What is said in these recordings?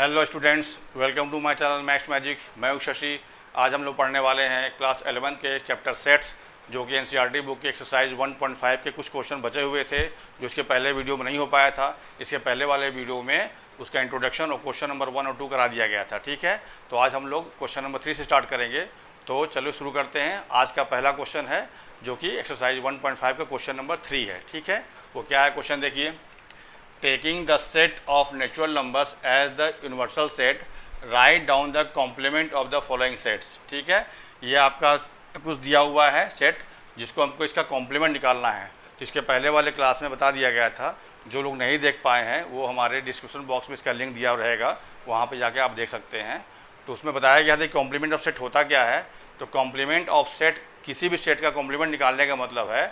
Hello students, welcome to my channel maths magic. मैं हूं शशि। आज हम लोग पढ़ने वाले हैं क्लास 11 के चैप्टर सेट्स, जो कि एनसीईआरटी बुक की एक्सरसाइज 1.5 के कुछ क्वेश्चन बचे हुए थे जो इसके पहले वीडियो में नहीं हो पाया था। इसके पहले वाले वीडियो में उसका इंट्रोडक्शन और क्वेश्चन नंबर 1 और 2 करा दिया गया था। ठीक है, तो आज हम लोग क्वेश्चन नंबर 3 से स्टार्ट करेंगे। तो चलो शुरू करते हैं। आज का पहला क्वेश्चन है जो कि एक्सरसाइज 1.5 का क्वेश्चन नंबर 3 है। ठीक है, वो क्या है क्वेश्चन देखिए। Taking the set of natural numbers as the universal set, write down the complement of the following sets। ठीक है, ये आपका कुछ दिया हुआ है सेट जिसको हमको इसका कॉम्प्लीमेंट निकालना है। तो इसके पहले वाले क्लास में बता दिया गया था। जो लोग नहीं देख पाए हैं वो हमारे डिस्क्रिप्शन बॉक्स में इसका लिंक दिया रहेगा, वहाँ पे जाके आप देख सकते हैं। तो उसमें बताया गया था कि कॉम्प्लीमेंट ऑफ सेट होता क्या है। तो कॉम्प्लीमेंट ऑफ सेट, किसी भी सेट का कॉम्प्लीमेंट निकालने का मतलब है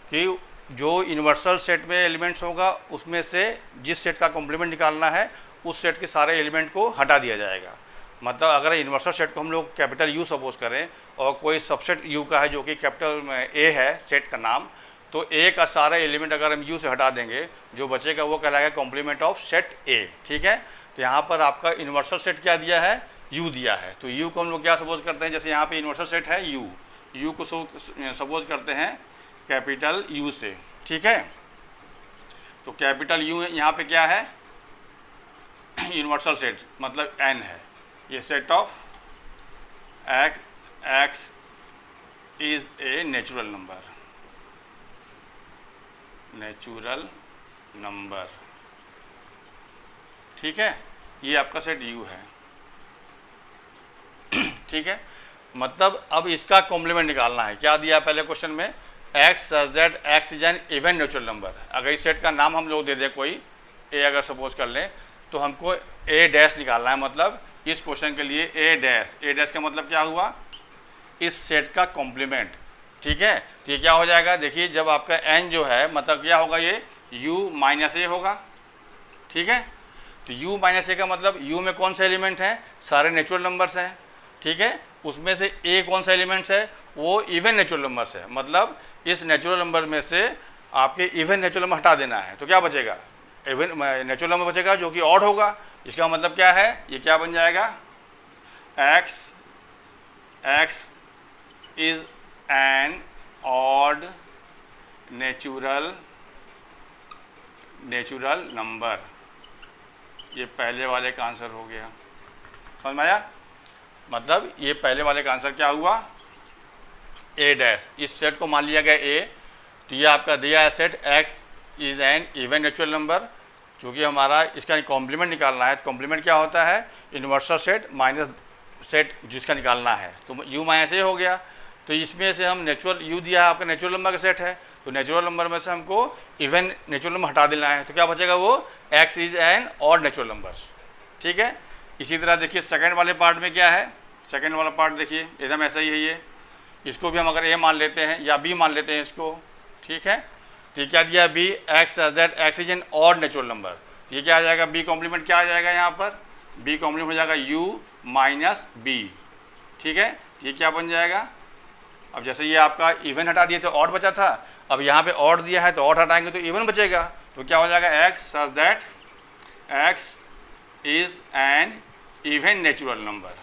कि जो यूनिवर्सल सेट में एलिमेंट्स होगा उसमें से जिस सेट का कॉम्प्लीमेंट निकालना है उस सेट के सारे एलिमेंट को हटा दिया जाएगा। मतलब अगर यूनिवर्सल सेट को हम लोग कैपिटल यू सपोज करें और कोई सबसेट यू का है जो कि कैपिटल ए है सेट का नाम, तो ए का सारा एलिमेंट अगर हम यू से हटा देंगे, जो बचेगा वो कहलाएगा कॉम्प्लीमेंट ऑफ सेट ए। ठीक है, तो यहाँ पर आपका यूनिवर्सल सेट क्या दिया है, यू दिया है। तो यू को हम लोग क्या सपोज करते हैं, जैसे यहाँ पे यूनिवर्सल सेट है यू को सपोज करते हैं कैपिटल यू से। ठीक है, तो कैपिटल यू यहाँ पे क्या है, यूनिवर्सल सेट मतलब एन है। ये set of x is a natural number. ठीक है, ये आपका सेट यू है। ठीक है, मतलब अब इसका कॉम्प्लीमेंट निकालना है। क्या दिया है पहले क्वेश्चन में, x such that X is N even natural number. अगर इस सेट का नाम हम लोग दे दें कोई ए, अगर सपोज कर लें, तो हमको ए डैश निकालना है। मतलब इस क्वेश्चन के लिए ए डैश का मतलब क्या हुआ, इस सेट का कॉम्प्लीमेंट। ठीक है, तो ये क्या हो जाएगा, देखिए जब आपका एन जो है मतलब क्या होगा, ये यू माइनस ए होगा। ठीक है, तो यू माइनस ए का मतलब यू में कौन से एलिमेंट हैं, सारे नेचुरल नंबर्स हैं। ठीक है, उसमें से ए कौन सा एलिमेंट्स है, वो इवन नेचुरल नंबर्स है। मतलब इस नेचुरल नंबर में से आपके इवन नेचुरल नंबर हटा देना है। तो क्या बचेगा, इवन नेचुरल नंबर बचेगा जो कि ऑड होगा। इसका मतलब क्या है, ये क्या बन जाएगा, x is an odd natural number. ये पहले वाले का आंसर हो गया। समझ में आया, मतलब ये पहले वाले का आंसर क्या हुआ, ए डैश। इस सेट को मान लिया गया ए, तो ये आपका दिया है set x is N even natural number. चूँकि हमारा इसका कॉम्प्लीमेंट निकालना है, तो कॉम्प्लीमेंट क्या होता है, यूनिवर्सल सेट माइनस सेट जिसका निकालना है। तो यू माइनस ए हो गया। तो इसमें से हम नेचुरल यू दिया है, आपका नेचुरल नंबर का सेट है, तो नेचुरल नंबर में से हमको इवन नेचुरल नंबर हटा देना है। तो क्या बचेगा, वो x is an odd natural numbers. ठीक है, इसी तरह देखिए सेकेंड वाले पार्ट में क्या है, सेकेंड वाला पार्ट देखिए एकदम ऐसा ही है। ये इसको भी हम अगर ए मान लेते हैं या बी मान लेते हैं इसको। ठीक है, तो ये क्या दिया, B X such that X is an odd natural number. तो ये क्या आ जाएगा, बी कॉम्प्लीमेंट क्या आ जाएगा, यहाँ पर बी कॉम्प्लीमेंट हो जाएगा यू माइनस बी। ठीक है, ये क्या बन जाएगा, अब जैसे ये आपका इवन हटा दिए तो ऑड बचा था, अब यहाँ पे ऑड दिया है तो ऑड हटाएंगे तो इवन बचेगा। तो क्या हो जाएगा, X such that X is N even natural number.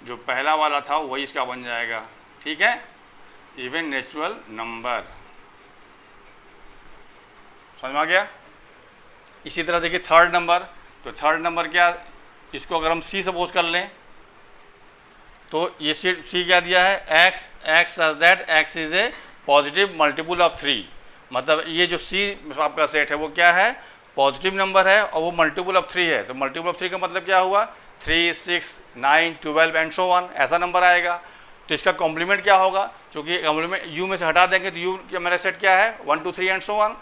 जो पहला वाला था वही इसका बन जाएगा। ठीक है, इवन नेचुरल नंबर। समझ में आ गया। इसी तरह देखिए थर्ड नंबर, तो थर्ड नंबर क्या, इसको अगर हम सी सपोज कर लें, तो ये सी क्या दिया है, x such that X is a positive multiple of 3। मतलब ये जो सी आपका सेट है वो क्या है, पॉजिटिव नंबर है और वो मल्टीपल ऑफ 3 है। तो मल्टीपल ऑफ 3 का मतलब क्या हुआ, 3, 6, 9, 12 एंड सो ऑन, ऐसा नंबर आएगा। तो इसका कॉम्प्लीमेंट क्या होगा, क्योंकि कॉम्प्लीमेंट यू में से हटा देंगे तो यू का मेरा सेट क्या है, 1, 2, 3 एंड सो ऑन,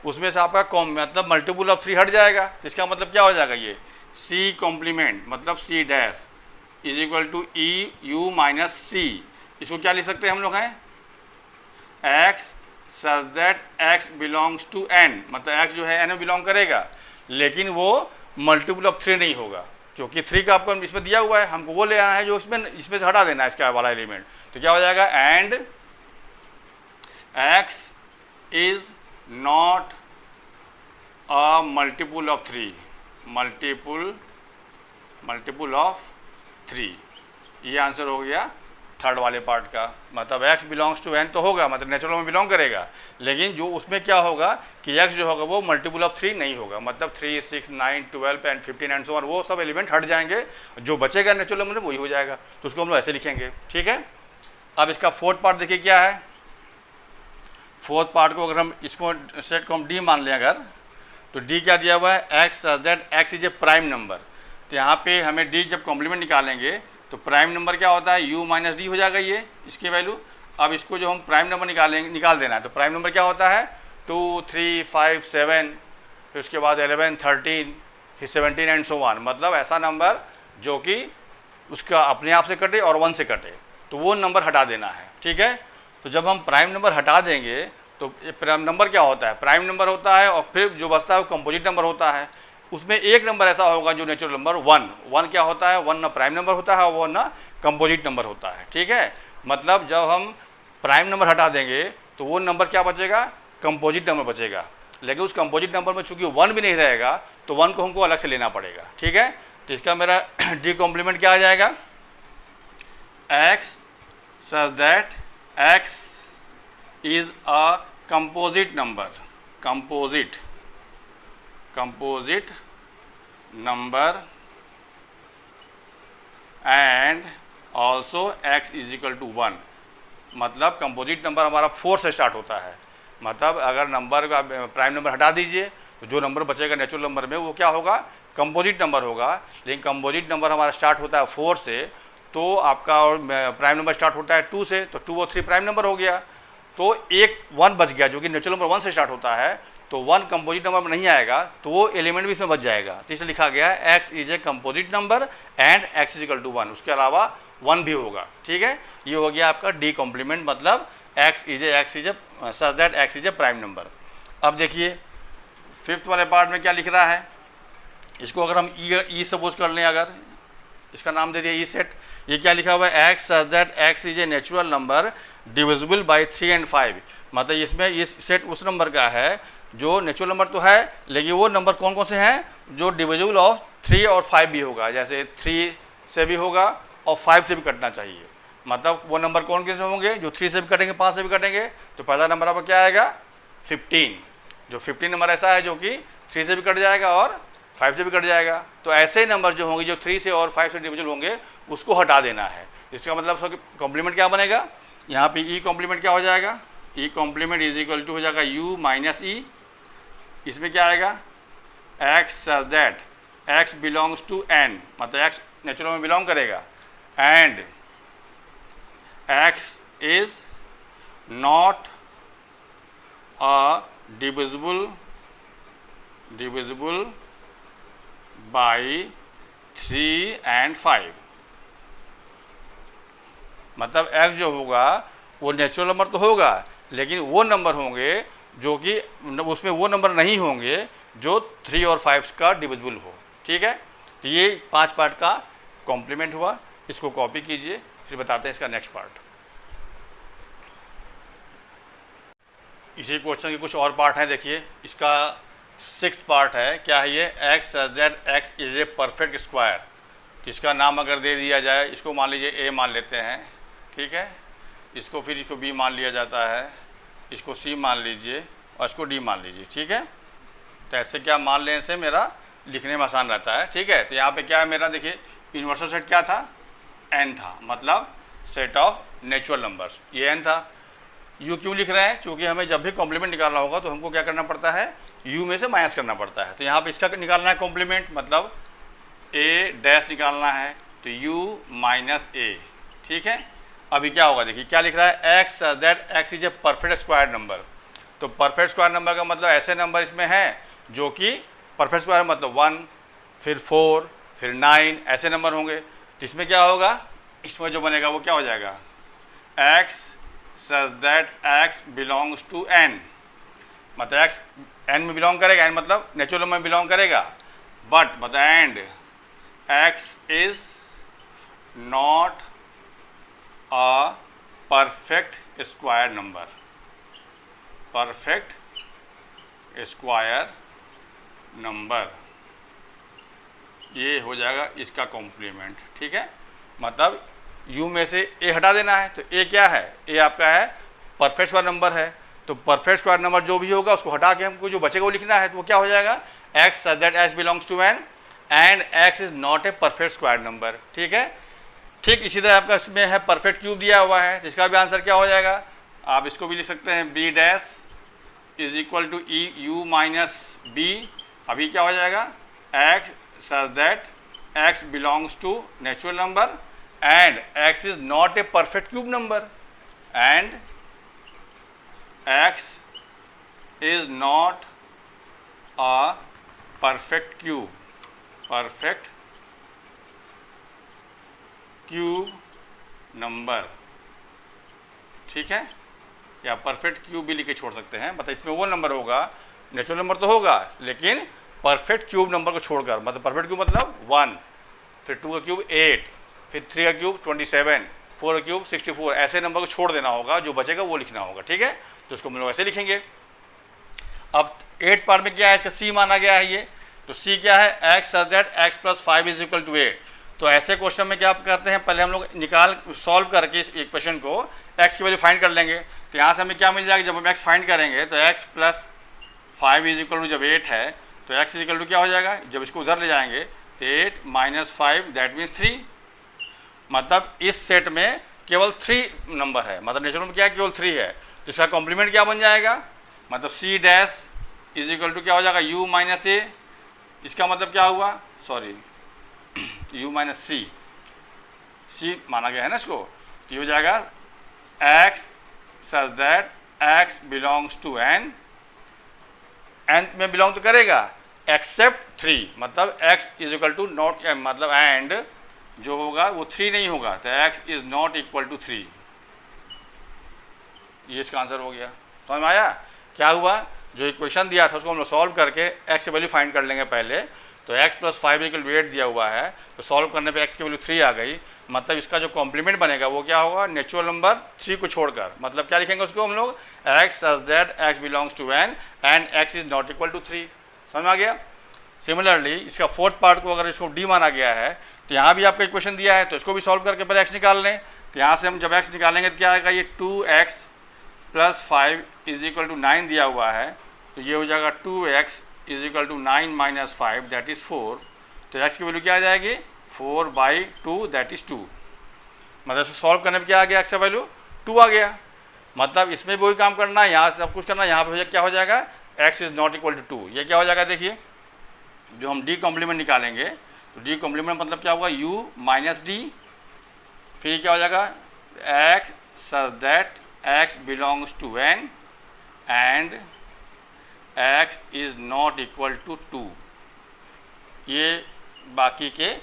उसमें से आपका मतलब मल्टीपल ऑफ 3 हट जाएगा। तो इसका मतलब क्या हो जाएगा, ये सी कॉम्प्लीमेंट मतलब C dash is equal to E U minus C. इसको क्या लिख सकते हैं हम लोग हैं, x such that x belongs to N. मतलब एक्स जो है एन में बिलोंग करेगा, लेकिन वो मल्टीपल ऑफ 3 नहीं होगा, क्योंकि 3 का आपको इसमें दिया हुआ है, हमको वो ले आना है जो इसमें से हटा देना है इसका वाला एलिमेंट। तो क्या हो जाएगा, and X is not a multiple of 3, multiple multiple of 3। ये आंसर हो गया थर्ड वाले पार्ट का। मतलब x बिलोंग्स टू n तो होगा, मतलब नेचुरल में बिलोंग करेगा, लेकिन जो उसमें क्या होगा कि x जो होगा वो मल्टीपल ऑफ 3 नहीं होगा। मतलब 3, 6, 9, 12 एंड 15 एंड सो ऑन, वो सब एलिमेंट हट जाएंगे, जो बचेगा नेचुरल नंबर वही हो जाएगा। तो उसको हम लोग ऐसे लिखेंगे, ठीक है। अब इसका फोर्थ पार्ट देखिए क्या है। फोर्थ पार्ट को अगर हम इसको सेट को हम d मान लें अगर, तो d क्या दिया हुआ है, x such that x is A prime number. तो यहाँ पे हमें d जब कॉम्प्लीमेंट निकालेंगे तो प्राइम नंबर क्या होता है, u माइनस डी हो जाएगा ये इसकी वैल्यू। अब इसको जो हम प्राइम नंबर निकाल देना है, तो प्राइम नंबर क्या होता है 2, 3, 5, 7, फिर उसके बाद 11, 13, फिर 17 एंड सो ऑन। मतलब ऐसा नंबर जो कि उसका अपने आप से कटे और 1 से कटे, तो वो नंबर हटा देना है, ठीक है। तो जब हम प्राइम नंबर हटा देंगे तो प्राइम नंबर क्या होता है, प्राइम नंबर होता है, और फिर जो बचता है वो कंपोजिट नंबर होता है। उसमें एक नंबर ऐसा होगा जो नेचुरल नंबर 1 क्या होता है, 1 ना प्राइम नंबर होता है, वो ना कंपोजिट नंबर होता है, ठीक है। मतलब जब हम प्राइम नंबर हटा देंगे तो वो नंबर क्या बचेगा, कंपोजिट नंबर बचेगा। लेकिन उस कंपोजिट नंबर में चूंकि 1 भी नहीं रहेगा तो 1 को हमको अलग से लेना पड़ेगा, ठीक है। तो इसका मेरा डी कॉम्प्लीमेंट क्या आ जाएगा, x such that x is a composite number, composite number and also x is equal to 1। मतलब कंपोजिट नंबर हमारा 4 से स्टार्ट होता है। मतलब अगर नंबर का प्राइम नंबर हटा दीजिए तो जो नंबर बचेगा नेचुरल नंबर में वो क्या होगा, कंपोजिट नंबर होगा। लेकिन कंपोजिट नंबर हमारा स्टार्ट होता है 4 से, तो आपका और प्राइम नंबर स्टार्ट होता है 2 से, तो 2 और 3 प्राइम नंबर हो गया। तो एक 1 बच गया जो कि नेचुरल नंबर 1 से स्टार्ट होता है, तो 1 कंपोजिट नंबर में नहीं आएगा, तो वो एलिमेंट भी इसमें बच जाएगा। तो इसलिए लिखा गया है x is a composite number and x is equal to 1। उसके अलावा 1 भी होगा, ठीक है। ये हो गया आपका डी कॉम्प्लीमेंट, मतलब x is A such that x is A prime number. अब देखिए फिफ्थ वाले पार्ट में क्या लिख रहा है, इसको अगर हम ई सपोज कर लें, अगर इसका नाम दे दिया ई सेट। ये क्या लिखा हुआ है, x such that x is a natural number divisible by 3 and 5। मतलब इसमें ये सेट उस नंबर का है जो नेचुरल नंबर तो है, लेकिन वो नंबर कौन कौन से हैं जो डिविजिबल ऑफ 3 और 5 भी होगा। जैसे 3 से भी होगा और 5 से भी कटना चाहिए। मतलब वो नंबर कौन कौन से होंगे जो 3 से भी कटेंगे, 5 से भी कटेंगे। तो पहला नंबर आपका क्या आएगा, 15। जो 15 नंबर ऐसा है जो कि 3 से भी कट जाएगा और 5 से भी कट जाएगा। तो ऐसे नंबर जो होंगे जो 3 से और 5 से डिविजिबल होंगे उसको हटा देना है। इसका मतलब कॉम्प्लीमेंट क्या बनेगा, यहाँ पे ई कॉम्प्लीमेंट क्या हो जाएगा, E complement is equal to हो जाएगा u माइनस ई। इसमें क्या आएगा, x such that x belongs to n, मतलब x नेचुरल में बिलोंग करेगा, and x is not a divisible by 3 and 5। मतलब x जो होगा वो नेचुरल नंबर तो होगा, लेकिन वो नंबर होंगे जो कि उसमें वो नंबर नहीं होंगे जो 3 और 5 का डिविजिबल हो, ठीक है। तो ये 5 पार्ट का कॉम्प्लीमेंट हुआ। इसको कॉपी कीजिए, फिर बताते हैं इसका नेक्स्ट पार्ट। इसी क्वेश्चन के कुछ और पार्ट हैं, देखिए इसका 6th पार्ट है। क्या है ये, x such that x is A perfect square. तो इसका नाम अगर दे दिया जाए, इसको मान लीजिए a मान लेते हैं, ठीक है। इसको फिर इसको b मान लिया जाता है, इसको c मान लीजिए और इसको d मान लीजिए, ठीक है। तो ऐसे क्या मान लेने से मेरा लिखने में आसान रहता है, ठीक है। तो यहाँ पे क्या है मेरा, देखिए यूनिवर्सल सेट क्या था, n था, मतलब सेट ऑफ नेचुरल नंबर्स, ये n था। u क्यों लिख रहे हैं, क्योंकि हमें जब भी कॉम्प्लीमेंट निकालना होगा तो हमको क्या करना पड़ता है, u में से माइनस करना पड़ता है। तो यहाँ पे इसका निकालना है कॉम्प्लीमेंट, मतलब a डैश निकालना है, तो u माइनस a, ठीक है। अभी क्या होगा, देखिए क्या लिख रहा है, x such that x is A perfect square number. तो परफेक्ट स्क्वायर नंबर का मतलब ऐसे नंबर इसमें हैं जो कि परफेक्ट स्क्वायर मतलब 1, फिर 4, फिर 9, ऐसे नंबर होंगे। जिसमें क्या होगा, इसमें जो बनेगा वो क्या हो जाएगा, x such that x belongs to n। मतलब x n में बिलोंग करेगा, n मतलब नेचुरल नंबर में बिलोंग करेगा, बट मतलब and x is not a perfect square number, perfect square number. ये हो जाएगा इसका कॉम्प्लीमेंट। ठीक है, मतलब u में से a हटा देना है, तो a क्या है, a आपका है परफेक्ट स्क्वायर नंबर है, तो परफेक्ट स्क्वायर नंबर जो भी होगा उसको हटा के हमको जो बचेगा वो लिखना है, तो वो क्या हो जाएगा x such that x belongs to n and x is not a perfect square number. ठीक है, ठीक इसी तरह आपका इसमें है परफेक्ट क्यूब दिया हुआ है, जिसका भी आंसर क्या हो जाएगा, आप इसको भी लिख सकते हैं b dash is equal to E U minus B. अभी क्या हो जाएगा x such that x belongs to natural number and x is not a perfect cube number and x is not a perfect cube number। ठीक है, या perfect cube भी लिख के छोड़ सकते हैं, मतलब इसमें वो नंबर होगा, नेचुरल नंबर तो होगा लेकिन परफेक्ट क्यूब नंबर को छोड़कर, मतलब परफेक्ट क्यूब मतलब 1, फिर 2 का क्यूब 8, फिर 3 का क्यूब 27, 4 का क्यूब 64, ऐसे नंबर को छोड़ देना होगा, जो बचेगा वो लिखना होगा। ठीक है, तो इसको हम लोग ऐसे लिखेंगे। अब 8th पार्ट में क्या है, इसका c माना गया है ये, तो c क्या है x such that x plus 5 is equal to 8। तो ऐसे क्वेश्चन में क्या करते हैं, पहले हम लोग सॉल्व करके इस क्वेश्चन को x की वैल्यू फाइंड कर लेंगे। तो यहाँ से हमें क्या मिल जाएगा, जब हम x फाइंड करेंगे तो x plus 5 is equal to जब 8 है तो x इज इक्वल टू क्या हो जाएगा, जब इसको उधर ले जाएंगे तो 8 माइनस 5 दैट मीन्स 3। मतलब इस सेट में केवल 3 नंबर है, मतलब नेचुरल में क्या है केवल 3 है, तो इसका कॉम्प्लीमेंट क्या बन जाएगा, मतलब c dash is equal to क्या हो जाएगा u माइनस a। इसका मतलब क्या हुआ, सॉरी u माइनस c माना गया है ना इसको, तो ये हो जाएगा x such that x belongs to n में बिलोंग तो करेगा एक्सेप्ट 3, मतलब x is equal to not, मतलब एंड जो होगा वो 3 नहीं होगा, तो x is not equal to 3। ये इसका आंसर हो गया। समझ में आया क्या हुआ, जो इक्वेशन दिया था उसको हम लोग सॉल्व करके x की वैल्यू फाइंड कर लेंगे पहले, तो x प्लस 5 इक्वल टू 8 दिया हुआ है, तो सॉल्व करने पे x की वैल्यू 3 आ गई, मतलब इसका जो कॉम्प्लीमेंट बनेगा वो क्या होगा, नेचुरल नंबर 3 को छोड़कर, मतलब क्या लिखेंगे उसको हम लोग x such that x belongs to n and x is not equal to 3। समझ में आ गया। सिमिलरली इसका 4th पार्ट को अगर इसको d माना गया है, तो यहाँ भी आपका इक्वेशन दिया है, तो इसको भी सॉल्व करके पहले x निकाल लें। तो यहाँ से हम जब x निकालेंगे तो क्या आएगा, ये 2x plus 5 is equal to 9 दिया हुआ है, तो ये हो जाएगा 2x is equal to 9 minus 5 that is 4। तो x की वैल्यू क्या आ जाएगी 4/2 दैट इज़ 2, मतलब इसको सॉल्व करने पर क्या आ गया, x का वैल्यू 2 आ गया। मतलब इसमें भी वही काम करना है, यहाँ सब कुछ करना है, यहाँ पे क्या हो जाएगा x is not equal to 2। ये क्या हो जाएगा, देखिए जो हम d कॉम्प्लीमेंट निकालेंगे, तो d कॉम्प्लीमेंट मतलब क्या होगा u माइनस d, फिर क्या हो जाएगा x such that x belongs to n and x is not equal to 2। ये बाकी के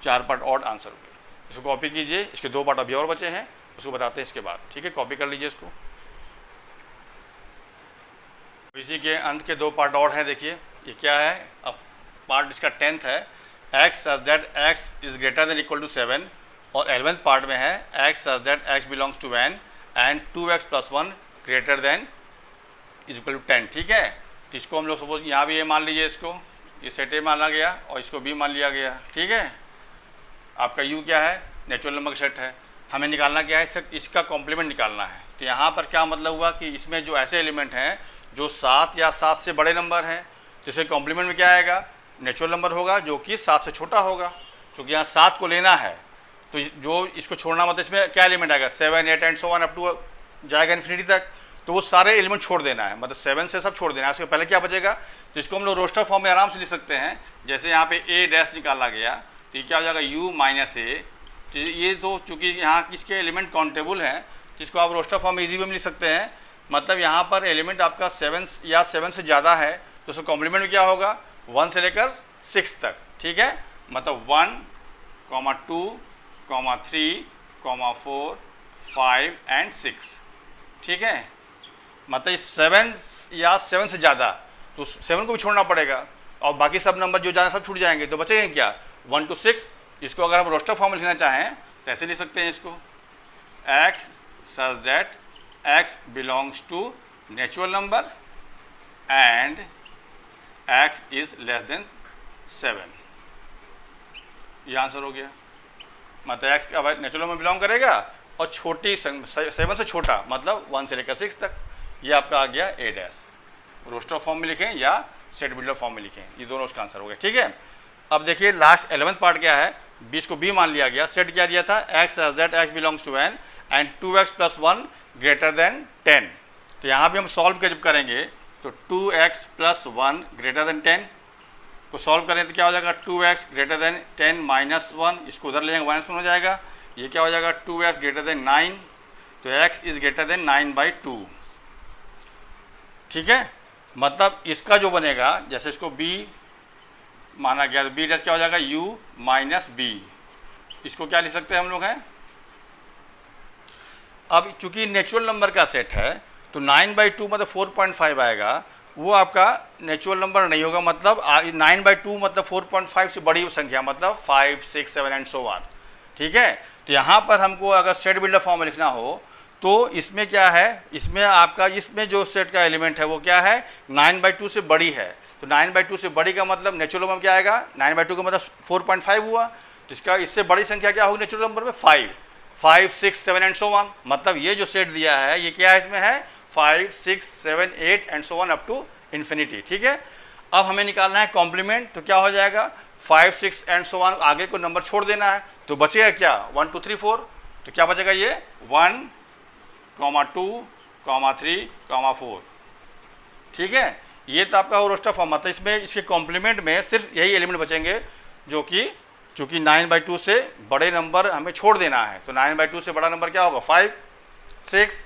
4 पार्ट और आंसर हो गए। इसको कॉपी कीजिए, इसके 2 पार्ट अभी और बचे हैं, उसको बताते हैं इसके बाद। ठीक है, कॉपी कर लीजिए इसको। इसी के अंत के 2 पार्ट और हैं, देखिए ये क्या है, अब पार्ट इसका 10th है, x such that x is greater than equal to 7, और 11th पार्ट में है x such that x belongs to n and 2x plus 1 greater than is equal to 10। ठीक है, तो इसको हम लोग सपोज यहाँ भी ये मान लीजिए, इसको ये सेट ए माना गया और इसको बी मान लिया गया। ठीक है, आपका u क्या है, नेचुरल नंबर का सेट है, हमें निकालना क्या है, सेट इसका कॉम्प्लीमेंट निकालना है। तो यहाँ पर क्या मतलब हुआ कि इसमें जो ऐसे एलिमेंट हैं जो 7 या 7 से बड़े नंबर हैं, तो इसके कॉम्प्लीमेंट में क्या आएगा, नेचुरल नंबर होगा जो कि 7 से छोटा होगा। क्योंकि यहाँ 7 को लेना है, तो जो इसको छोड़ना मतलब इसमें क्या एलिमेंट आएगा, 7 8 and so on up to जाएगा इन्फिनिटी तक, तो वो सारे एलिमेंट छोड़ देना है, मतलब 7 से सब छोड़ देना है। उसके पहले क्या बचेगा, तो इसको हम लोग रोस्टर फॉर्म में आराम से लिख सकते हैं। जैसे यहाँ पे ए डैश निकाला गया, तो ये क्या हो जाएगा u माइनस ए, तो ये तो चूँकि यहाँ किसके एलिमेंट काउंटेबल हैं, जिसको आप रोस्टर फॉर्म में ईजी वे में लिख सकते हैं। मतलब यहाँ पर एलिमेंट आपका 7 या 7 से ज़्यादा है, तो उसका कॉम्प्लीमेंट में क्या होगा 1 से लेकर 6 तक। ठीक है, मतलब 1, 2, 3, 4, 5 एंड 6। ठीक है, मतलब 7 या 7 से ज़्यादा, तो 7 को भी छोड़ना पड़ेगा, और बाकी सब नंबर जो ज़्यादा सब छूट जाएंगे, तो बचेंगे क्या 1 to 6। इसको अगर हम रोस्टर फॉर्म में लिखना चाहें तो ऐसे लिख सकते हैं इसको, x such that x belongs to natural number and x is less than 7। ये आंसर हो गया। मतलब एक्स का नेचुरल नंबर बिलोंग करेगा और छोटी 7 से छोटा मतलब 1 से लेकर 6 तक। ये आपका आ गया ए डैश। रोस्टर फॉर्म में लिखें या सेट बिल्डर फॉर्म में लिखें, ये दोनों उसका आंसर हो गया। ठीक है, अब देखिए लास्ट 11th पार्ट क्या है। 20 को बी मान लिया गया। सेट क्या दिया था, X as that x belongs to N and 2x + 1 greater than 10। तो यहाँ भी हम सॉल्व जब करेंगे तो 2x + 1 ग्रेटर देन 10 को सॉल्व करें तो क्या हो जाएगा, 2x ग्रेटर देन 10 - 1, इसको उधर ले जाएंगे -1 हो जाएगा। ये क्या हो जाएगा, 2x ग्रेटर देन 9, तो x इज ग्रेटर देन 9/2। ठीक है, मतलब इसका जो बनेगा, जैसे इसको b माना गया तो b डैश क्या हो जाएगा, u - b। इसको क्या लिख सकते हैं हम लोग हैं। अब चूंकि नेचुरल नंबर का सेट है तो 9/2 मतलब 4.5 आएगा, वो आपका नेचुरल नंबर नहीं होगा। मतलब 9/2 मतलब 4.5 से बड़ी संख्या, मतलब 5, 6, 7 एंड सो ऑन। ठीक है, तो यहाँ पर हमको अगर सेट बिल्डर फॉर्म में लिखना हो तो इसमें क्या है, इसमें आपका इसमें जो सेट का एलिमेंट है वो क्या है, 9/2 से बड़ी है। तो 9/2 से बड़ी का मतलब नेचुरल नंबर क्या आएगा, 9/2 का मतलब 4.5 हुआ, तो इसका इससे बड़ी संख्या क्या होगी नेचुरल नंबर में, 5, 6, 7 एंड सो ऑन। मतलब ये जो सेट दिया है ये क्या है, इसमें है 5, 6, 7, 8 and so on up to infinity. ठीक है, अब हमें निकालना है कॉम्प्लीमेंट, तो क्या हो जाएगा, 5, 6 एंड सो ऑन, आगे को नंबर छोड़ देना है, तो बचेगा क्या, 1, 2, 3, 4। तो क्या बचेगा, ये 1, 2, 3, 4। ठीक है, ये तो आपका रोस्टर फॉर्म। मतलब इसमें इसके कॉम्प्लीमेंट में सिर्फ यही एलिमेंट बचेंगे जो कि चूँकि 9/2 से बड़े नंबर हमें छोड़ देना है। तो 9/2 से बड़ा नंबर क्या होगा, 5, 6,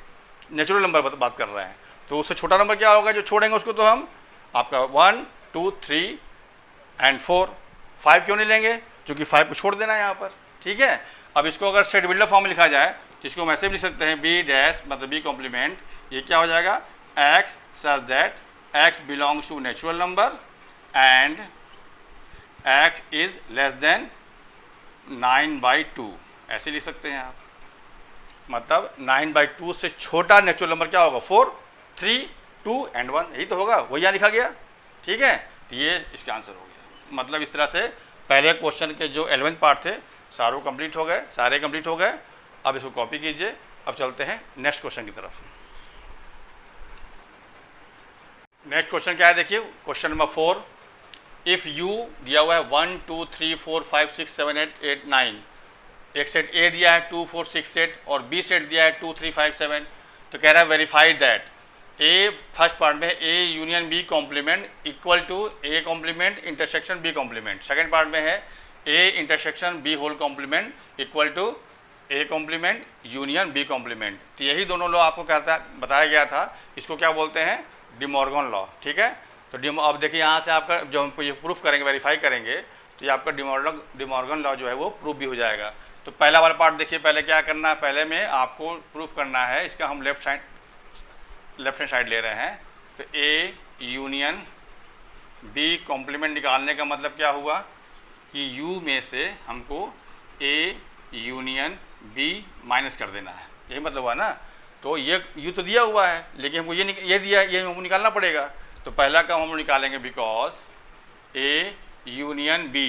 नेचुरल नंबर बात कर रहे हैं। तो उससे छोटा नंबर क्या होगा जो छोड़ेंगे उसको, तो हम आपका 1, 2, 3 एंड 4। 5 क्यों नहीं लेंगे, क्योंकि 5 को छोड़ देना है यहाँ पर। ठीक है, अब इसको अगर सेट बिल्डर फॉर्म में लिखा जाए तो इसको हम ऐसे भी लिख सकते हैं, बी डैश मतलब बी कॉम्प्लीमेंट, ये क्या हो जाएगा, X such that x belongs to natural number and X is less than 9/2, ऐसे लिख सकते हैं आप। मतलब 9/2 से छोटा नेचुरल नंबर क्या होगा, 4, 3, 2 एंड 1, यही तो होगा, वही यहाँ लिखा गया। ठीक है, तो ये इसका आंसर हो गया। मतलब इस तरह से पहले क्वेश्चन के जो 11th पार्ट थे सारे कंप्लीट हो गए, सारे कंप्लीट हो गए। अब इसको कॉपी कीजिए। अब चलते हैं नेक्स्ट क्वेश्चन की तरफ। नेक्स्ट क्वेश्चन क्या है, देखिए क्वेश्चन नंबर 4। इफ़ यू दिया हुआ है 1, 2, 3, 4, 5, 6, 7, 8, 9, एक सेट ए दिया है 2, 4, 6, 8 और बी सेट दिया है 2, 3, 5, 7। तो कह रहा है verify that A, first part में A union B complement equal to A complement intersection B complement. Second part में है A intersection B whole complement equal to A complement union B complement. तो यही दोनों लॉ आपको कहता बताया गया था, इसको क्या बोलते हैं, डी मॉर्गन लॉ। ठीक है, तो अब देखिए यहाँ से आपका जो हम ये प्रूफ करेंगे, वेरीफाई करेंगे, तो ये आपका डी मॉर्गन लॉ जो है वो प्रूफ भी हो जाएगा। तो पहला वाला पार्ट देखिए, पहले क्या करना है, पहले में आपको प्रूफ करना है, इसका हम लेफ्ट हैंड साइड ले रहे हैं। तो ए यूनियन बी कॉम्प्लीमेंट निकालने का मतलब क्या हुआ कि यू में से हमको ए यूनियन बी माइनस कर देना है, यही मतलब हुआ ना। तो ये यू तो दिया हुआ है लेकिन हमको ये दिया, ये हमको निकालना पड़ेगा। तो पहला काम हम निकालेंगे, बिकॉज ए यूनियन बी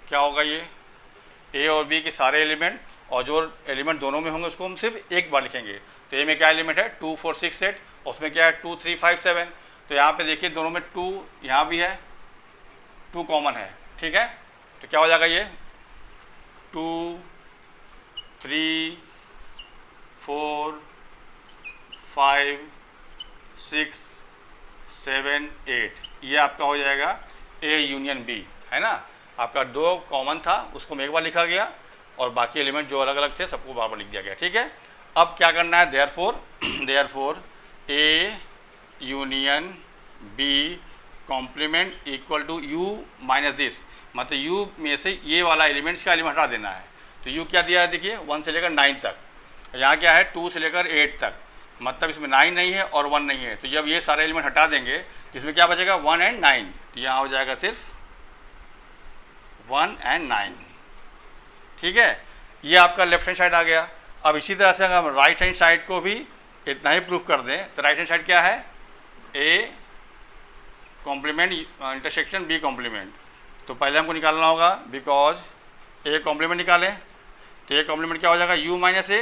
क्या होगा, ये ए और बी के सारे एलिमेंट और जो एलिमेंट दोनों में होंगे उसको हम सिर्फ एक बार लिखेंगे। तो ए में क्या एलिमेंट है, 2, 4, 6, 8, उसमें क्या है 2, 3, 5, 7। तो यहाँ पे देखिए दोनों में 2 यहाँ भी है, 2 कॉमन है। ठीक है, तो क्या हो जाएगा, ये 2, 3, 4, 5, 6, 7, 8, ये आपका हो जाएगा ए यूनियन बी, है ना। आपका 2 कॉमन था उसको एक बार लिखा गया और बाकी एलिमेंट जो अलग अलग थे सबको बार बार लिख दिया गया। ठीक है, अब क्या करना है, therefore A union B complement equal to U minus this, मतलब यू में से ये वाला एलिमेंट्स का एलिमेंट हटा देना है। तो यू क्या दिया है, देखिए 1 से लेकर 9 तक, यहाँ क्या है 2 से लेकर 8 तक, मतलब इसमें 9 नहीं है और 1 नहीं है। तो जब ये सारे एलिमेंट हटा देंगे तो इसमें क्या बचेगा, 1 एंड 9। तो यहाँ हो जाएगा सिर्फ 1 एंड 9। ठीक है, ये आपका लेफ्ट हैंड साइड आ गया। अब इसी तरह से अगर हम राइट हैंड साइड को भी इतना ही प्रूफ कर दें तो राइट हैंड साइड क्या है, A complement intersection B complement. तो पहले हमको निकालना होगा बिकॉज ए कॉम्प्लीमेंट निकालें, तो ए कॉम्प्लीमेंट क्या हो जाएगा u माइनस ए,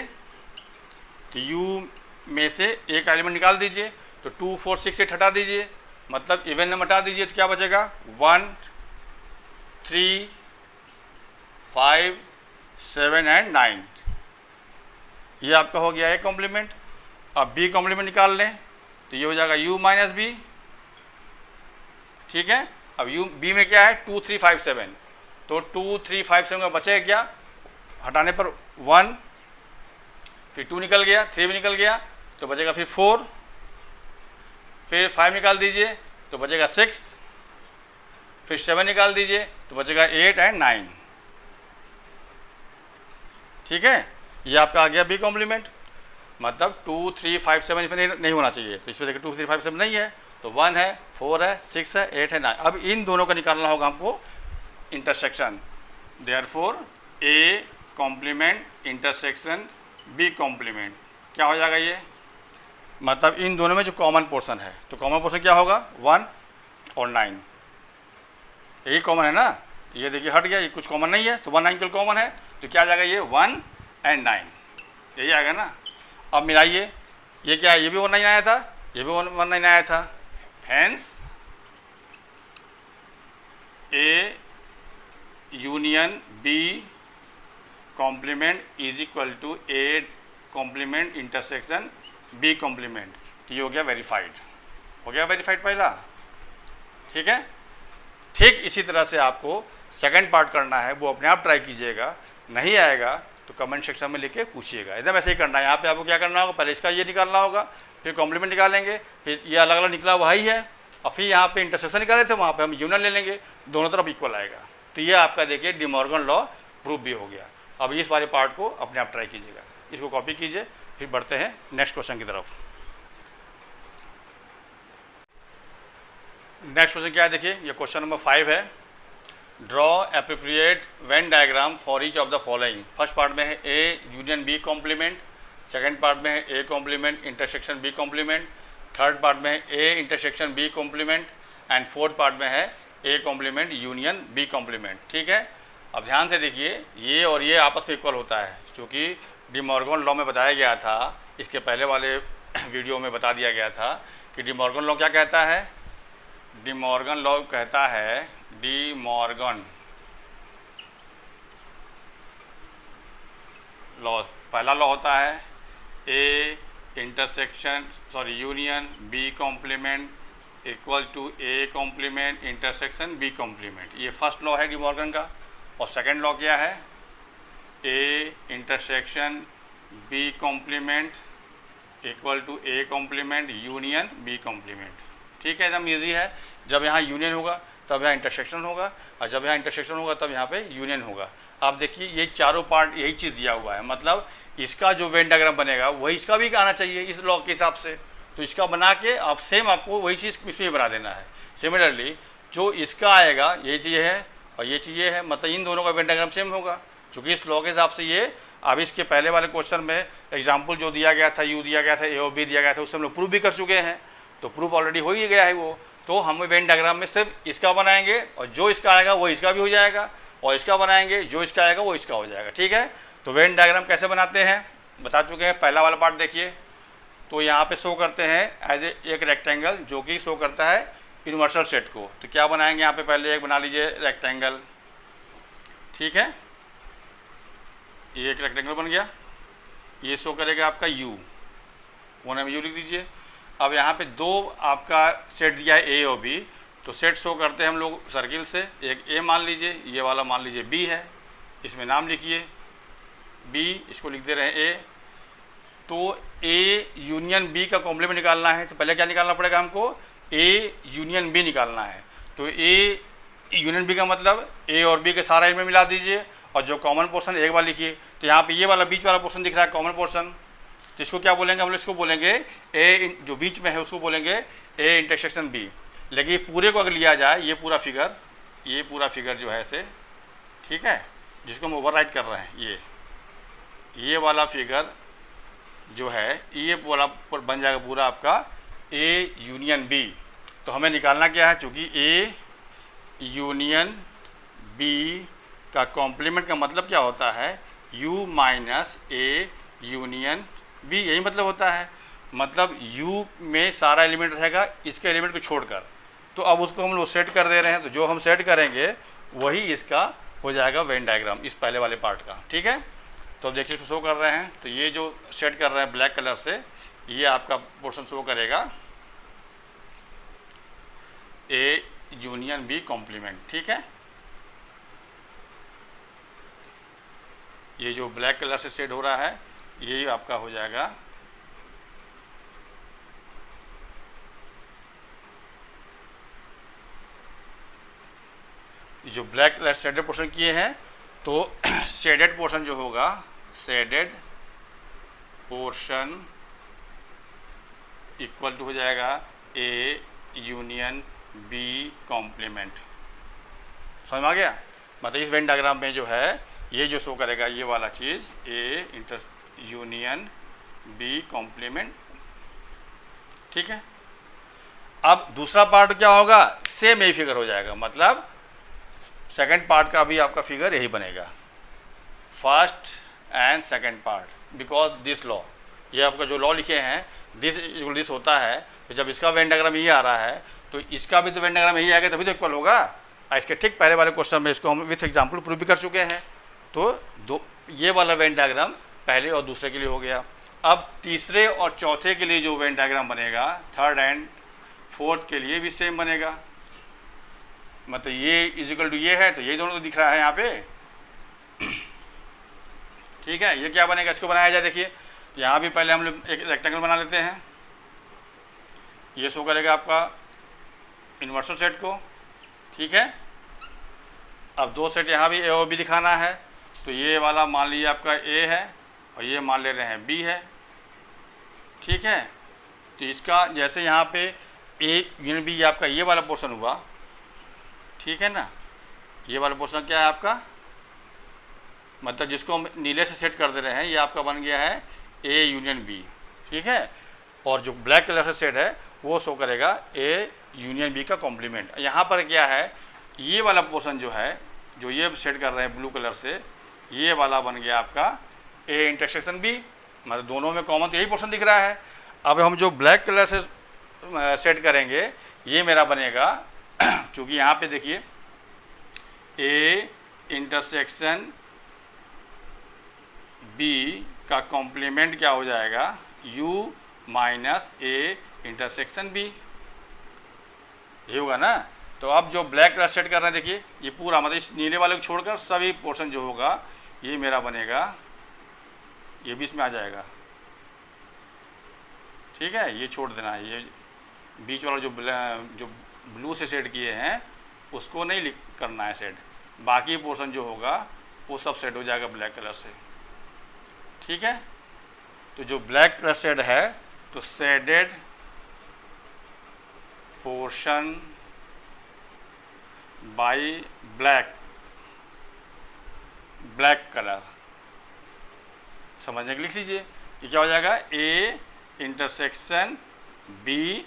तो u में से ए का एलिमेंट निकाल दीजिए, तो 2 4 6 8 हटा दीजिए, मतलब इवन नंबर हटा दीजिए, तो क्या बचेगा 1 3 5 7 एंड 9। ये आपका हो गया ए कॉम्प्लीमेंट। अब बी कॉम्प्लीमेंट निकाल लें, तो ये हो जाएगा u माइनस बी, ठीक है। अब u बी में क्या है 2 3 5 7, तो 2 3 5 7 का बचेगा क्या, हटाने पर 1, फिर 2 निकल गया, 3 भी निकल गया, तो बचेगा फिर 4, फिर 5 निकाल दीजिए तो बचेगा 6, फिर 7 निकाल दीजिए तो बचेगा 8 एंड 9, ठीक है। ये आपका आ गया बी कॉम्प्लीमेंट, मतलब 2 3 5 7 इसमें नहीं होना चाहिए, तो इसमें देखिए 2 3 5 7 नहीं है, तो 1 है 4 है 6 है 8 है 9। अब इन दोनों का निकालना होगा हमको intersection, therefore A complement intersection B complement क्या हो जाएगा ये, मतलब इन दोनों में जो कॉमन पोर्शन है, तो कॉमन पोर्शन क्या होगा 1 और 9, यही कॉमन है ना। ये देखिए हट गया, ये कुछ कॉमन नहीं है, तो 1 9 कॉमन है, तो क्या आ जाएगा ये 1 एंड 9, यही आएगा ना। अब मिलाइए, ये क्या है, ये भी 1 9 आया था, ये भी 1 9 आया था, hence A union B complement is equal to A complement intersection B complement. तो ये हो गया वेरीफाइड, हो गया वेरीफाइड पहला, ठीक है। ठीक इसी तरह से आपको सेकंड पार्ट करना है, वो अपने आप ट्राई कीजिएगा, नहीं आएगा तो कमेंट सेक्शन में लिख के पूछिएगा, एकदम ऐसे ही करना है। यहाँ पे आपको क्या करना होगा, पहले इसका ये निकालना होगा, फिर कॉम्प्लीमेंट निकालेंगे, फिर ये अलग अलग निकला वही है, और फिर यहाँ पे इंटरसेक्शन निकाले थे, वहाँ पे हम यूनियन ले लेंगे, दोनों तरफ इक्वल आएगा। तो ये आपका देखिए डी मॉर्गन लॉ प्रूफ भी हो गया। अब इस वाले पार्ट को अपने आप ट्राई कीजिएगा, इसको कॉपी कीजिए, फिर बढ़ते हैं नेक्स्ट क्वेश्चन की तरफ। नेक्स्ट क्वेश्चन क्या है, देखिए ये क्वेश्चन नंबर 5 है। Draw appropriate Venn diagram for each of the following. First part में है A union B complement, second part में है A complement intersection B complement, third part में है A intersection B complement, and fourth part में है A complement union B complement, ठीक है। अब ध्यान से देखिए, ये और ये आपस में इक्वल होता है, क्योंकि डी मॉर्गन लॉ में बताया गया था, इसके पहले वाले वीडियो में बता दिया गया था कि डी मॉर्गन लॉ क्या कहता है। डी मॉर्गन लॉ कहता है, डी मॉर्गन लॉ पहला लॉ होता है A intersection union B complement equal to A complement intersection B complement, ये फर्स्ट लॉ है डी मॉर्गन का। और सेकंड लॉ क्या है, A intersection B complement equal to A complement union B complement, ठीक है। एकदम ईजी है, जब यहाँ यूनियन होगा तब यहाँ इंटरसेक्शन होगा, और जब यहाँ इंटरसेक्शन होगा तब यहाँ पे यूनियन होगा। आप देखिए ये चारों पार्ट यही चीज़ दिया हुआ है, मतलब इसका जो वेन डायग्राम बनेगा वही इसका भी आना चाहिए इस लॉ के हिसाब से, तो इसका बना के आप सेम आपको वही चीज़ इसमें बना देना है। सिमिलरली जो इसका आएगा ये चीज़ है और ये चीज़ ये है, मतलब इन दोनों का वेन डायग्राम सेम होगा, क्योंकि इस लॉ के हिसाब से ये अब इसके पहले वाले क्वेश्चन में एग्जाम्पल जो दिया गया था, यू दिया गया था, ए और बी दिया गया था, उससे हम लोग प्रूफ भी कर चुके हैं, तो प्रूफ ऑलरेडी हो ही गया है वो। तो हम वेन डायग्राम में सिर्फ इसका बनाएंगे और जो इसका आएगा वो इसका भी हो जाएगा, और इसका बनाएंगे जो इसका आएगा वो इसका हो जाएगा, ठीक है। तो वेन डायग्राम कैसे बनाते हैं बता चुके हैं। पहला वाला पार्ट देखिए, तो यहाँ पे शो करते हैं एज एक रेक्टेंगल जो कि शो करता है यूनिवर्सल सेट को। तो क्या बनाएंगे, यहाँ पे पहले एक बना लीजिए रेक्टेंगल, ठीक है, ये एक रेक्टेंगल बन गया, ये शो करेगा आपका यू, कोने में यू लिख दीजिए। अब यहाँ पे दो आपका सेट दिया है ए और बी, तो सेट शो करते हैं हम लोग सर्किल से, एक ए मान लीजिए, ये वाला मान लीजिए बी है, इसमें नाम लिखिए बी, इसको लिख दे रहे हैं ए। तो ए यूनियन बी का कॉम्प्लीमेंट निकालना है, तो पहले क्या निकालना पड़ेगा हमको, ए यूनियन बी निकालना है। तो ए यूनियन बी का मतलब ए और बी के सारा एलिमेंट मिला दीजिए, और जो कॉमन पोर्शन एक बार लिखिए। तो यहाँ पे ये वाला बीच वाला पोर्शन दिख रहा है कॉमन पोर्शन, तो इसको क्या बोलेंगे हम लोग, इसको बोलेंगे ए, जो बीच में है उसको बोलेंगे ए इंटरसेक्शन बी। लेकिन पूरे को अगर लिया जाए, ये पूरा फिगर जो है ऐसे, ठीक है, जिसको हम ओवरराइट कर रहे हैं, ये वाला फिगर जो है ये वाला बन जाएगा पूरा आपका ए यूनियन बी। तो हमें निकालना क्या है, चूँकि ए यूनियन बी का कॉम्प्लीमेंट का मतलब क्या होता है, u minus A union B, यही मतलब होता है। मतलब u में सारा एलिमेंट रहेगा इसके एलिमेंट को छोड़कर, तो अब उसको हम लोग सेट कर दे रहे हैं, तो जो हम सेट करेंगे वही इसका हो जाएगा वेन डायग्राम इस पहले वाले पार्ट का। ठीक है, तो अब देखिए इसको शो कर रहे हैं, तो ये जो सेट कर रहे हैं ब्लैक कलर से, ये आपका पोर्शन शो करेगा ए यूनियन बी कॉम्प्लीमेंट। ठीक है, ये जो ब्लैक कलर से सेट हो रहा है ये आपका हो जाएगा जो ब्लैक कलर शेडेड पोर्शन किए हैं, तो शेडेड पोर्शन जो होगा, शेडेड पोर्शन इक्वल टू हो जाएगा ए यूनियन बी कॉम्प्लीमेंट। समझ में आ गया? मतलब इस वेन डायग्राम में जो है ये जो शो करेगा ये वाला चीज़ A inter union B complement. ठीक है, अब दूसरा पार्ट क्या होगा, सेम यही फिगर हो जाएगा, मतलब सेकंड पार्ट का भी आपका फिगर यही बनेगा, first and second part, because this law, ये आपका जो लॉ लिखे हैं दिस इक्वल दिस होता है, तो जब इसका वेन डायग्राम ये आ रहा है तो इसका भी तो वेन डायग्राम यही आएगा, तभी तो इक्वल होगा। इसके ठीक पहले वाले क्वेश्चन में इसको हम विथ एग्जाम्पल प्रूव भी कर चुके हैं। तो दो ये वाला वेन डायग्राम पहले और दूसरे के लिए हो गया। अब तीसरे और चौथे के लिए जो वेन डायग्राम बनेगा, थर्ड एंड फोर्थ के लिए भी सेम बनेगा। मतलब ये इजिकल टू ये है, तो ये दोनों तो दिख रहा है यहाँ पे। ठीक है, ये क्या बनेगा, इसको बनाया जाए। देखिए यहाँ भी पहले हम लोग एक रेक्टेंगल बना लेते हैं, ये शो करेगा आपका यूनिवर्सल सेट को। ठीक है, अब दो सेट यहाँ भी ए और बी दिखाना है, तो ये वाला मान लीजिए आपका ए है और ये मान ले रहे हैं बी है। ठीक है, तो इसका जैसे यहाँ पे ए यूनियन बी आपका ये वाला पोर्शन हुआ, ठीक है ना, ये वाला पोर्शन क्या है आपका, मतलब जिसको हम नीले से सेट कर दे रहे हैं, ये आपका बन गया है ए यूनियन बी। ठीक है, और जो ब्लैक कलर से सेट है वो शो करेगा ए यूनियन बी का कॉम्प्लीमेंट। यहाँ पर क्या है, ये वाला पोर्शन जो है, जो ये सेट कर रहे हैं ब्लू कलर से, ये वाला बन गया आपका ए इंटरसेक्शन बी, मतलब दोनों में कॉमन तो यही पोर्शन दिख रहा है। अब हम जो ब्लैक कलर से सेट करेंगे ये मेरा बनेगा, चूँकि यहाँ पे देखिए ए इंटरसेक्शन बी का कॉम्प्लीमेंट क्या हो जाएगा, u minus A intersection B, ये होगा ना। तो अब जो ब्लैक कलर सेट कर रहे हैं, देखिए ये पूरा, मतलब इस नीले वाले को छोड़कर सभी पोर्शन जो होगा ये मेरा बनेगा, ये भी इसमें आ जाएगा। ठीक है, ये छोड़ देना है, ये बीच वाला जो ब्लू से सेट किए हैं उसको नहीं करना है सेट, बाकी पोर्शन जो होगा वो सब सेट हो जाएगा ब्लैक कलर से। ठीक है, तो जो ब्लैक कलर सेट है, तो shaded portion by black colour, समझने के लिख लीजिए, ये क्या हो जाएगा, ए इंटरसेक्शन बी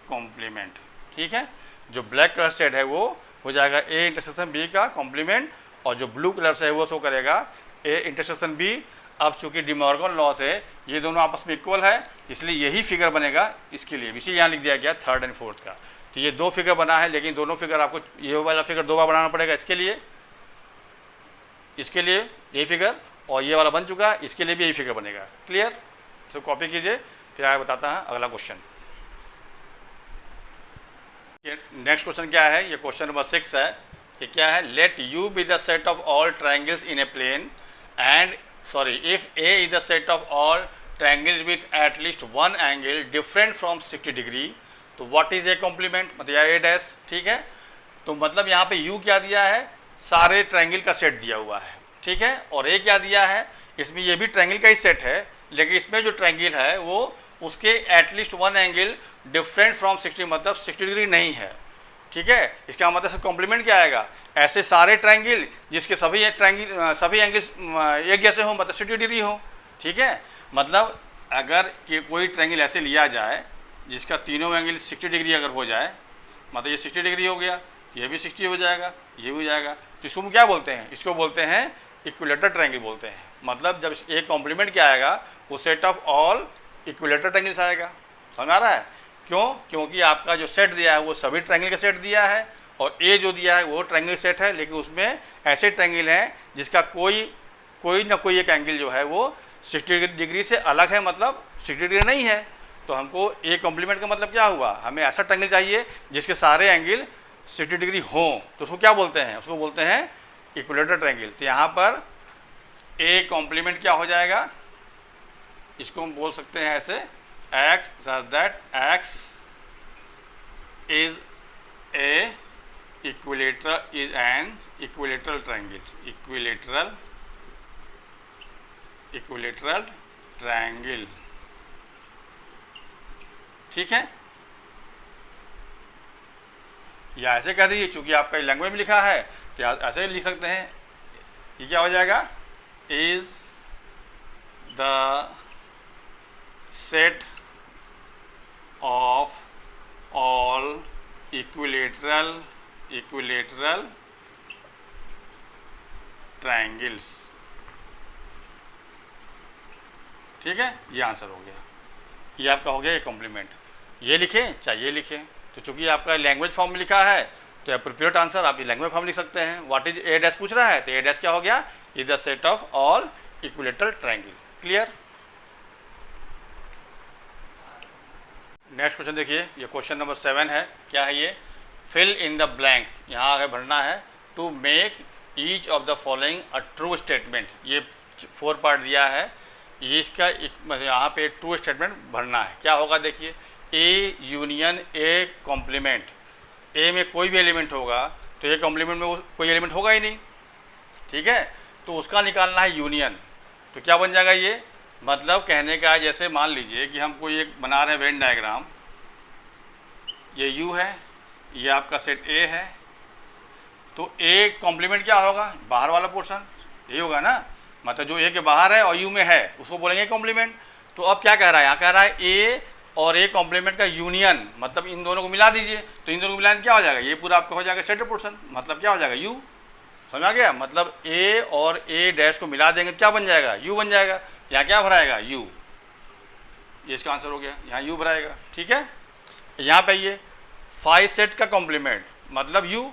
कॉम्प्लीमेंट। ठीक है, जो ब्लैक कलर सेट है वो हो जाएगा ए इंटरसेक्शन बी का कॉम्प्लीमेंट, और जो ब्लू कलर से है वो शो करेगा ए इंटरसेक्शन बी। अब चूंकि डिमॉर्गन लॉ से ये दोनों आपस में इक्वल है, इसलिए यही फिगर बनेगा इसके लिए, इसी यहाँ लिख दिया गया थर्ड एंड फोर्थ का। तो ये दो फिगर बना है, लेकिन दोनों फिगर आपको ये वाला फिगर दो बार बनाना पड़ेगा, इसके लिए यही फिगर, और ये वाला बन चुका है, इसके लिए भी यही फिगर बनेगा। क्लियर? तो कॉपी कीजिए, फिर आगे बताता है अगला क्वेश्चन। नेक्स्ट क्वेश्चन क्या है, ये क्वेश्चन नंबर 6 है कि क्या है, let U be the set of all triangles in a plane and if A is the set of all triangles with at least one angle different from 60 degree, तो what is a complement, मतलब A dash. ठीक है, तो मतलब यहाँ पे U क्या दिया है, सारे ट्रायंगल का सेट दिया हुआ है। ठीक है, और A क्या दिया है, इसमें ये भी ट्रायंगल का ही सेट है, लेकिन इसमें जो ट्रायंगल है वो उसके at least one angle different from 60, मतलब 60 डिग्री नहीं है। ठीक है, इसका मतलब कॉम्प्लीमेंट क्या आएगा, ऐसे सारे ट्रायंगल जिसके सभी एंगल्स एक जैसे हो, मतलब 60 डिग्री हो। ठीक है, मतलब अगर कि कोई ट्रायंगल ऐसे लिया जाए जिसका तीनों एंगल 60 डिग्री अगर हो जाए, मतलब ये 60 डिग्री हो गया, ये भी 60 हो जाएगा, ये भी हो जाएगा, तो इसको हम क्या बोलते हैं, इसको बोलते हैं इक्विलेटरल ट्रायंगल बोलते हैं। मतलब जब ए कॉम्प्लीमेंट क्या आएगा, वो set of all equilateral triangles आएगा। समझ आ रहा है? क्यों? क्योंकि आपका जो सेट दिया है वो सभी ट्रायंगल का सेट दिया है, और ए जो दिया है वो ट्रायंगल सेट है, लेकिन उसमें ऐसे ट्रायंगल हैं जिसका कोई ना कोई एक एंगल जो है वो 60 डिग्री से अलग है, मतलब 60 डिग्री नहीं है। तो हमको ए कॉम्प्लीमेंट का मतलब क्या हुआ, हमें ऐसा ट्रायंगल चाहिए जिसके सारे एंगल 60 डिग्री हों, तो उसको क्या बोलते हैं, उसको बोलते हैं इक्विलेटरल ट्रायंगल। तो यहाँ पर ए कॉम्प्लीमेंट क्या हो जाएगा, इसको हम बोल सकते हैं ऐसे, x such that x is an equilateral triangle, equilateral triangle। ठीक है, या ऐसे कह दीजिए, चूंकि आपका लैंग्वेज में लिखा है तो ऐसे लिख सकते हैं, ये क्या हो जाएगा, is the set of all equilateral triangles. ठीक है, ये आंसर हो गया, ये आपका हो गया ये कॉम्प्लीमेंट। ये लिखें चाहे ये लिखें, तो चूंकि आपका लैंग्वेज फॉर्म में लिखा है तो एप्रोप्रिएट आंसर आप ये लैंग्वेज फॉर्म लिख सकते हैं। व्हाट इज ए डैश पूछ रहा है, तो ए डैश क्या हो गया, is the set of all equilateral triangle. Clear? Next question देखिए, ये क्वेश्चन नंबर 7 है। क्या है ये, फिल इन द ब्लैंक, यहाँ आगे भरना है, to make each of the following a true statement. ये 4 पार्ट दिया है, ये इसका यहाँ पे ट्रू स्टेटमेंट भरना है। क्या होगा देखिए, ए यूनियन ए कॉम्प्लीमेंट, ए में कोई भी एलिमेंट होगा तो ए कॉम्प्लीमेंट में कोई एलिमेंट होगा ही नहीं। ठीक है, तो उसका निकालना है यूनियन। तो क्या बन जाएगा ये, मतलब कहने का है, जैसे मान लीजिए कि हम कोई एक बना रहे हैं वेन डायग्राम, ये यू है, ये आपका सेट ए है, तो ए कॉम्प्लीमेंट क्या होगा, बाहर वाला पोर्शन, यही होगा ना, मतलब जो ए के बाहर है और यू में है उसको बोलेंगे कॉम्प्लीमेंट। तो अब क्या कह रहा है, यहाँ कह रहा है ए और ए कॉम्प्लीमेंट का यूनियन, मतलब इन दोनों को मिला दीजिए, तो इन दोनों को मिलाने क्या हो जाएगा, ये पूरा आपका हो जाएगा सेट पोर्शन, मतलब क्या हो जाएगा, यू। समझ आ गया, मतलब ए और ए डैश को मिला देंगे क्या बन जाएगा, यू बन जाएगा। यहाँ क्या भराएगा, यू, ये इसका आंसर हो गया, यहाँ यू भराएगा। ठीक है, यहाँ पे ये 5 सेट का कॉम्प्लीमेंट मतलब यू,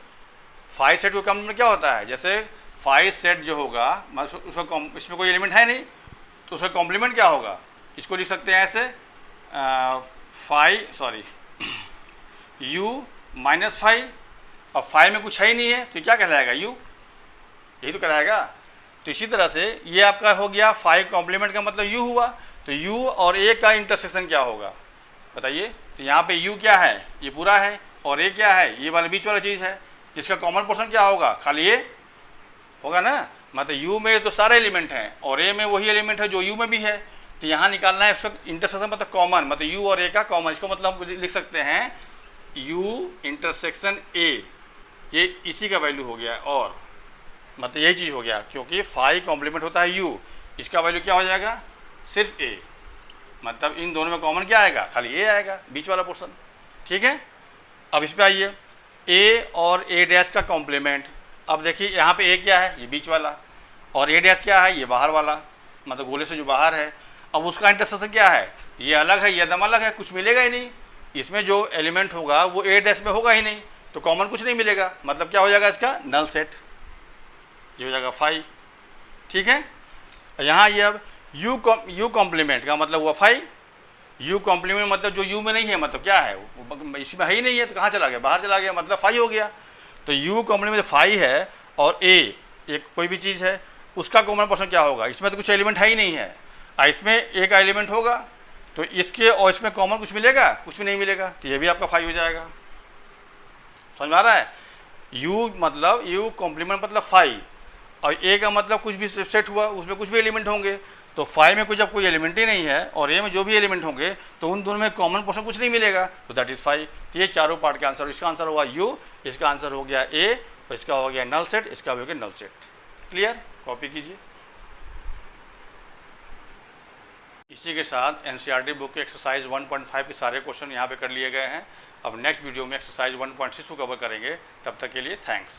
5 सेट का कॉम्प्लीमेंट क्या होता है, जैसे 5 सेट जो होगा मतलब उसका इसमें कोई एलिमेंट है नहीं, तो उसका कॉम्प्लीमेंट क्या होगा, इसको लिख सकते हैं ऐसे, u माइनस 5, और 5 में कुछ है ही नहीं है तो क्या कहलाएगा, u, यही तो कहलाएगा। तो इसी तरह से ये आपका हो गया 5 कॉम्प्लीमेंट का मतलब u हुआ, तो u और a का इंटरसेक्शन क्या होगा बताइए। तो यहाँ पे u क्या है, ये पूरा है, और a क्या है, ये वाला बीच वाला चीज़ है, इसका कॉमन पोर्शन क्या होगा, खाली a होगा ना, मतलब u में तो सारे एलिमेंट हैं और a में वही एलिमेंट है जो u में भी है। तो यहाँ निकालना है उसका इंटरसेक्शन, मतलब कॉमन, मतलब u और a का कॉमन, इसको मतलब हम लिख सकते हैं u इंटरसेक्शन a, ये इसी का वैल्यू हो गया, और मतलब यही चीज़ हो गया, क्योंकि 5 कॉम्प्लीमेंट होता है u, इसका वैल्यू क्या हो जाएगा, सिर्फ a, मतलब इन दोनों में कॉमन क्या आएगा, खाली a आएगा, बीच वाला पोर्शन। ठीक है, अब इस पर आइए, a और a डैश का कॉम्प्लीमेंट। अब देखिए यहाँ पे a क्या है, ये बीच वाला, और a डैश क्या है, ये बाहर वाला, मतलब गोले से जो बाहर है। अब उसका इंटरसेक्शन क्या है, ये अलग है, ये एकदम अलग है, कुछ मिलेगा ही नहीं, इसमें जो एलिमेंट होगा वो a डैश में होगा ही नहीं, तो कॉमन कुछ नहीं मिलेगा, मतलब क्या हो जाएगा इसका नल सेट, ये हो जाएगा 5। ठीक है, यहाँ ये अब u कॉम्प्लीमेंट का मतलब हुआ 5, u कॉम्प्लीमेंट मतलब जो u में नहीं है, मतलब क्या है, इसमें है ही नहीं है, तो कहाँ चला गया, बाहर चला गया, मतलब 5 हो गया। तो u कॉम्प्लीमेंट 5 है और a एक कोई भी चीज़ है, उसका कॉमन पोर्शन क्या होगा, इसमें तो कुछ एलिमेंट है ही नहीं है, इसमें एक का एलिमेंट होगा, तो इसके और इसमें कॉमन कुछ मिलेगा, कुछ भी नहीं मिलेगा, तो ये भी आपका 5 हो जाएगा। समझ में आ रहा है, u मतलब u कॉम्प्लीमेंट मतलब 5, और a का मतलब कुछ भी सेट हुआ उसमें कुछ भी एलिमेंट होंगे, तो 5 में कोई जब कोई एलिमेंट ही नहीं है और a में जो भी एलिमेंट होंगे तो उन दोनों में कॉमन पोर्शन कुछ नहीं मिलेगा, तो दैट इज़ 5। तो ये चारों पार्ट का आंसर, इसका आंसर होगा u, इसका आंसर हो गया a, और इसका हो गया नल सेट, इसका हो गया नल सेट। क्लियर, कॉपी कीजिए। इसी के साथ एनसीईआरटी बुक के एक्सरसाइज 1.5 के सारे क्वेश्चन यहाँ पे कर लिए गए हैं। अब नेक्स्ट वीडियो में एक्सरसाइज 1.6 को कवर करेंगे, तब तक के लिए थैंक्स।